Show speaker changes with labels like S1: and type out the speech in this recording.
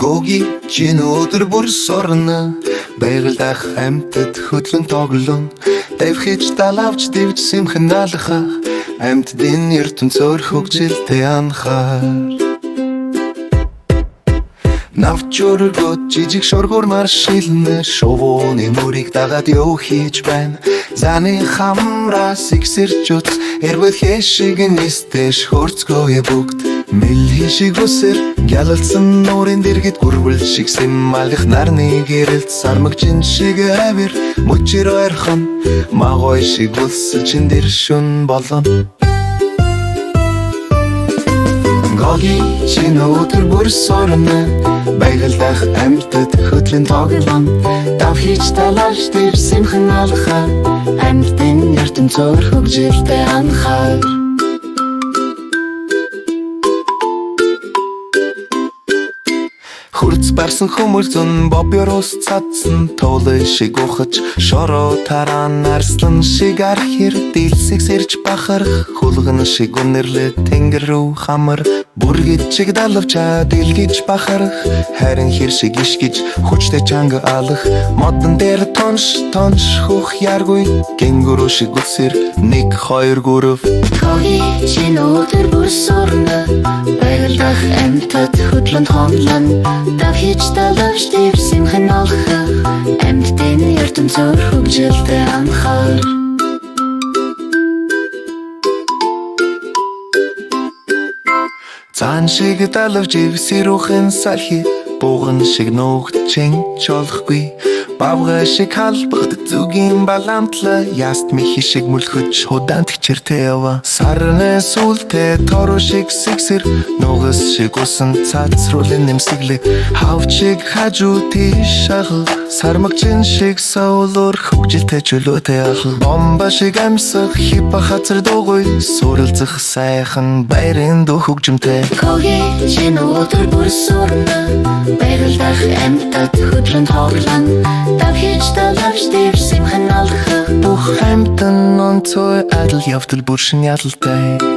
S1: Гоги чинь өдөр бүр сорно байгаль амьтад хөдлөн тоглон давхиж далавч дэвж сэмхэн алхах амьтдын ертөнцөөр хөгжилтэй анхаар навчургот жижиг шоргоор маршилнэ шовооны мөрийг дагаад юу хийж байна заны хамраас ихсэрч ут эрбэл хэшиг нистэш хөрцгөөе бүгд мэл хишиг үсэр гялалсан нуурын дэргэд гүрвэл шиг сэммалих нарны гэрэлт сармагчин шиг авир мөчөр ойрхон магой шиг үлсэлчин дэр шүн болон Гоги чинь өдөр бүр сорно байгаль амьтад хөдлөн тоглон давхиж талаш дээр сэмхэн алхаа амьтдын ертөнцөөр хөгжилтэй анхаар Хурц барсан хүмүүс зун бобёроос цадсан тоолой шиг ухаж шороо таран арслан шиг архир дийлсэг сэрж бахарх хулган шиг үнэрлээ тэнгэр рүү хамар бүргэд чиг далавчаа дэлгэж бахарх харин хэр шиг ишгэж хүчтэй чанга алах модон дээр тонш хөх яргүй кенгуру шиг үсэр 1 2 3
S2: Гоги чинь өдөр бүр сорно байгаль амьтад хөдлөн тоглон давхиж талавч дээр сэмхэн алхах амьтдын ертөнцөөр хөгжилтэй анхаар
S1: Цаан шиг далавж ивсэрүүхэн салхи бууган шиг нуугдчин чолохгүй бавга шиг халбагд зүгийн баламтла яст михи шиг мүлхөж худаан тгчэртэй ява сарны сүлтэй тору шиг сэгсэр нугас шиг усан цацруулын нэмсэглэг хав шиг хажуу тийш ахал сармагчин шиг саулуур хөгжилтэй чөлөөтэй ахал бомба шиг амьсах хипа хацар дуугүй сүрэлцэх сайхан байрын дуу хөгжимтэй
S2: Гоги чинь өдөр бүр сорно байгаль амьтад хөдлөн тоглон давхиж талавч дээр сэмхэн алхах
S1: бүх амьтан онцгой адил явдал бүр шин ядалтай